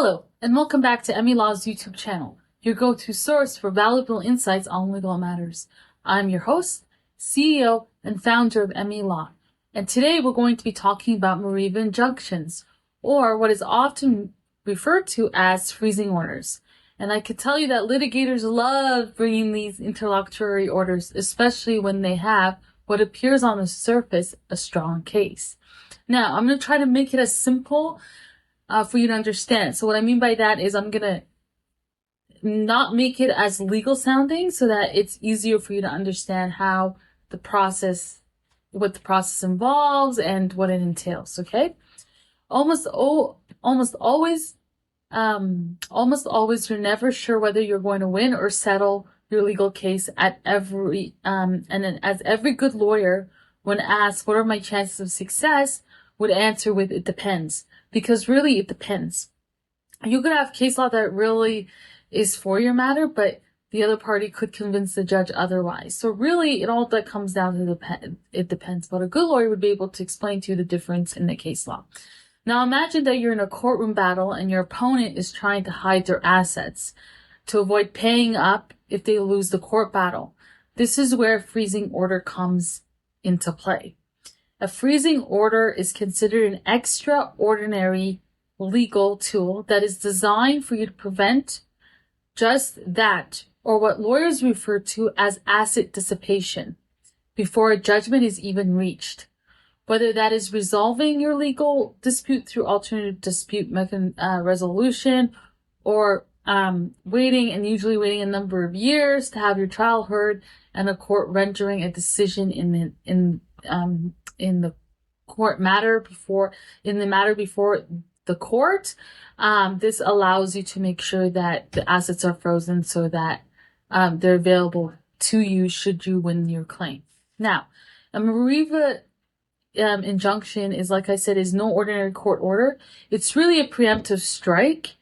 Hello, and welcome back to Emmy Law's YouTube channel, your go-to source for valuable insights on legal matters. I'm your host, CEO, and founder of Emmy Law, and today we're going to be talking about Mareva Injunctions, or what is often referred to as freezing orders. And I can tell you that litigators love bringing these interlocutory orders, especially when they have what appears on the surface a strong case. Now, I'm going to try to make it as simple for you to understand. So what I mean by that is I'm going to not make it as legal sounding so that it's easier for you to understand how what the process involves and what it entails, okay? Almost always you're never sure whether you're going to win or settle your legal case and as every good lawyer, when asked what are my chances of success, would answer with it depends. Because really, it depends. You could have case law that really is for your matter, but the other party could convince the judge otherwise. So really, it all that comes down to it depends. But a good lawyer would be able to explain to you the difference in the case law. Now imagine that you're in a courtroom battle and your opponent is trying to hide their assets to avoid paying up if they lose the court battle. This is where a freezing order comes into play. A freezing order is considered an extraordinary legal tool that is designed for you to prevent just that, or what lawyers refer to as asset dissipation, before a judgment is even reached. Whether that is resolving your legal dispute through alternative dispute resolution, or usually waiting a number of years to have your trial heard and a court rendering a decision in the matter before the court. This allows you to make sure that the assets are frozen so that they're available to you should you win your claim. Now, a Mareva injunction is, like I said, is no ordinary court order. It's really a preemptive strike,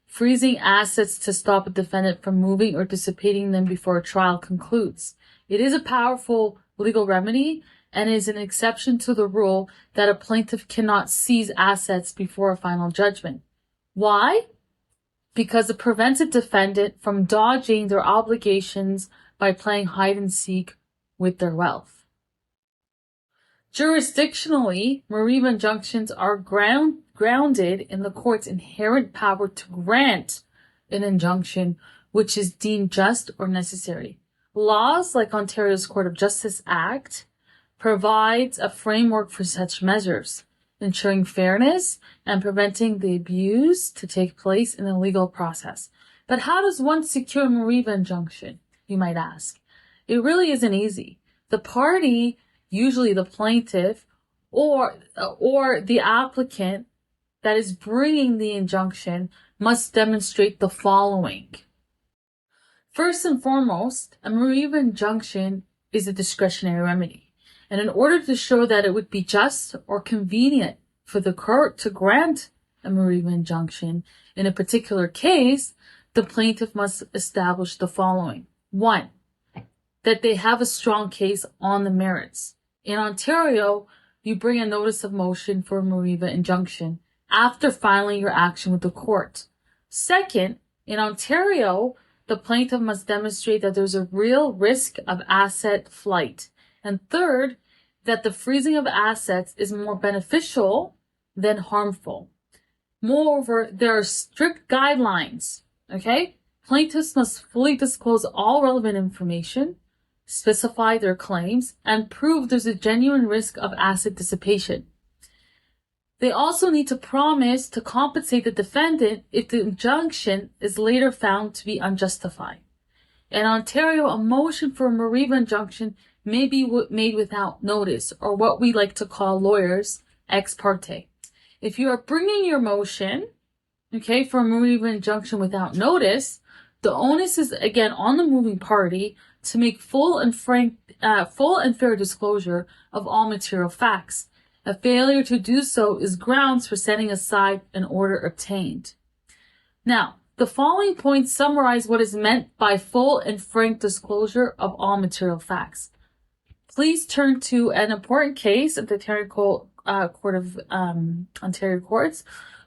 freezing assets to stop a defendant from moving or dissipating them before a trial concludes. It is a powerful legal remedy and is an exception to the rule that a plaintiff cannot seize assets before a final judgment. Why? Because it prevents a defendant from dodging their obligations by playing hide and seek with their wealth. Jurisdictionally, Mareva injunctions are grounded in the court's inherent power to grant an injunction which is deemed just or necessary. Laws like Ontario's Court of Justice Act provides a framework for such measures, ensuring fairness and preventing the abuse to take place in the legal process. But how does one secure a Mareva injunction, you might ask? It really isn't easy. The party, usually the plaintiff or the applicant that is bringing the injunction, must demonstrate the following. First and foremost, a Mareva injunction is a discretionary remedy. And in order to show that it would be just or convenient for the court to grant a Mareva injunction in a particular case, the plaintiff must establish the following. 1, that they have a strong case on the merits. In Ontario, you bring a notice of motion for a Mareva injunction after filing your action with the court. Second, in Ontario, the plaintiff must demonstrate that there's a real risk of asset flight. And third, that the freezing of assets is more beneficial than harmful. Moreover, there are strict guidelines, okay? Plaintiffs must fully disclose all relevant information, specify their claims, and prove there's a genuine risk of asset dissipation. They also need to promise to compensate the defendant if the injunction is later found to be unjustified. In Ontario, a motion for a Mareva injunction may be made without notice, or what we like to call lawyers ex parte. If you are bringing your motion, okay, for a Mareva injunction without notice, the onus is again on the moving party to make full and fair disclosure of all material facts. A failure to do so is grounds for setting aside an order obtained. Now, the following points summarize what is meant by full and frank disclosure of all material facts. Please turn to an important case of the Ontario Court of Ontario Courts,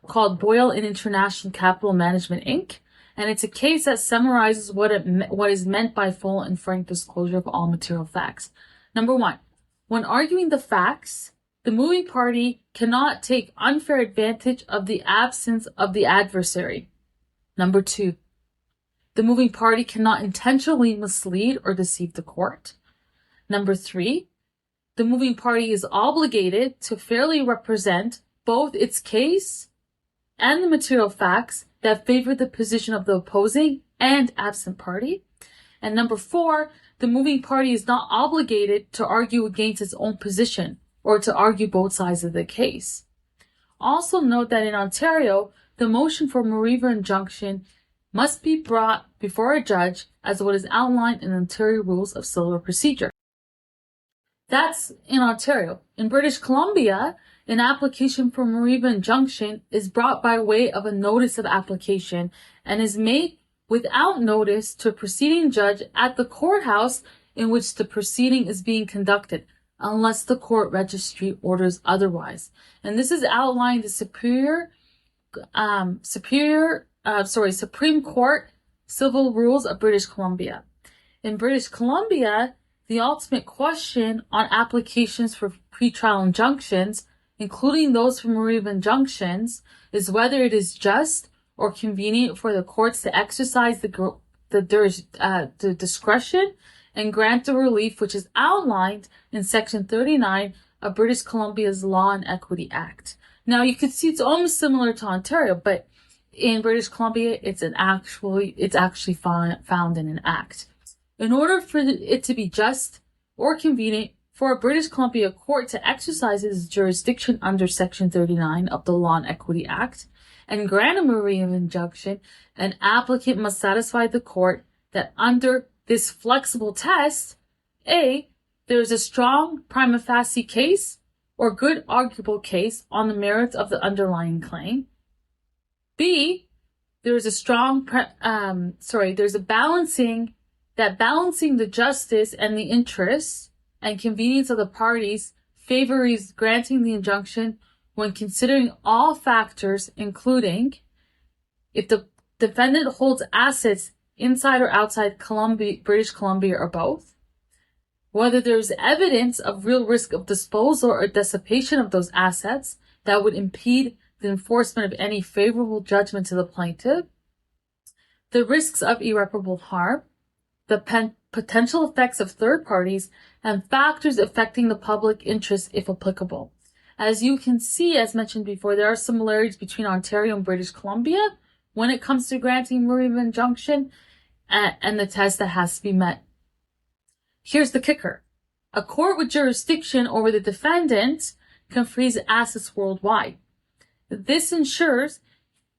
called Boyle and International Capital Management, Inc., and it's a case that summarizes what is meant by full and frank disclosure of all material facts. Number one, when arguing the facts, the moving party cannot take unfair advantage of the absence of the adversary. Number two, the moving party cannot intentionally mislead or deceive the court. Number three, the moving party is obligated to fairly represent both its case and the material facts that favor the position of the opposing and absent party. And number four, the moving party is not obligated to argue against its own position or to argue both sides of the case. Also note that in Ontario, the motion for Mareva injunction must be brought before a judge as what is outlined in Ontario Rules of Civil Procedure. That's in Ontario. In British Columbia, an application for Mareva injunction is brought by way of a notice of application and is made without notice to a proceeding judge at the courthouse in which the proceeding is being conducted, unless the court registry orders otherwise. And this is outlined in the Supreme Court Civil Rules of British Columbia. In British Columbia, the ultimate question on applications for pretrial injunctions, including those for Mareva injunctions, is whether it is just or convenient for the courts to exercise the discretion and grant the relief which is outlined in Section 39 of British Columbia's Law and Equity Act. Now, you can see it's almost similar to Ontario, but in British Columbia, it's actually found in an act. In order for it to be just or convenient for a British Columbia court to exercise its jurisdiction under Section 39 of the Law and Equity Act and grant a Mareva injunction, an applicant must satisfy the court that under this flexible test, A, there is a strong prima facie case or good arguable case on the merits of the underlying claim. B, there's a balancing the justice and the interests and convenience of the parties favors granting the injunction when considering all factors, including if the defendant holds assets inside or outside British Columbia or both, whether there's evidence of real risk of disposal or dissipation of those assets that would impede the enforcement of any favorable judgment to the plaintiff, the risks of irreparable harm, the potential effects of third parties, and factors affecting the public interest if applicable. As you can see, as mentioned before, there are similarities between Ontario and British Columbia when it comes to granting Mareva injunction and the test that has to be met. Here's the kicker. A court with jurisdiction over the defendant can freeze assets worldwide. This ensures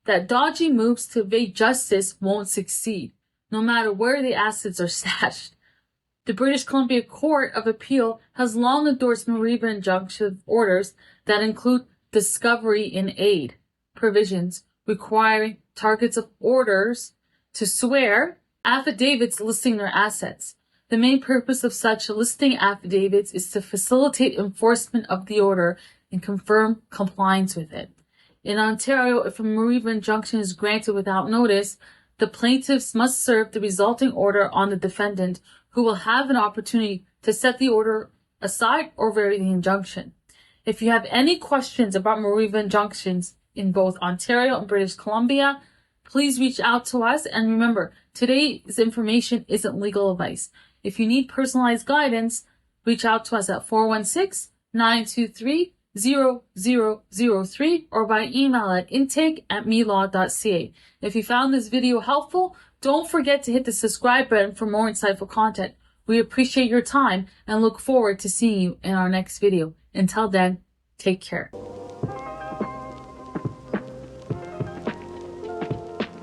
that dodgy moves to evade justice won't succeed, no matter where the assets are stashed. The British Columbia Court of Appeal has long endorsed Mareva injunction orders that include discovery in aid provisions requiring targets of orders to swear affidavits listing their assets. The main purpose of such listing affidavits is to facilitate enforcement of the order and confirm compliance with it. In Ontario, if a Mareva injunction is granted without notice, the plaintiffs must serve the resulting order on the defendant, who will have an opportunity to set the order aside or vary the injunction. If you have any questions about Mareva injunctions in both Ontario and British Columbia, please reach out to us. And remember, today's information isn't legal advice. If you need personalized guidance, reach out to us at 416-923-0003 or by email at intake@melaw.ca. If you found this video helpful, don't forget to hit the subscribe button for more insightful content. We appreciate your time and look forward to seeing you in our next video. Until then, take care.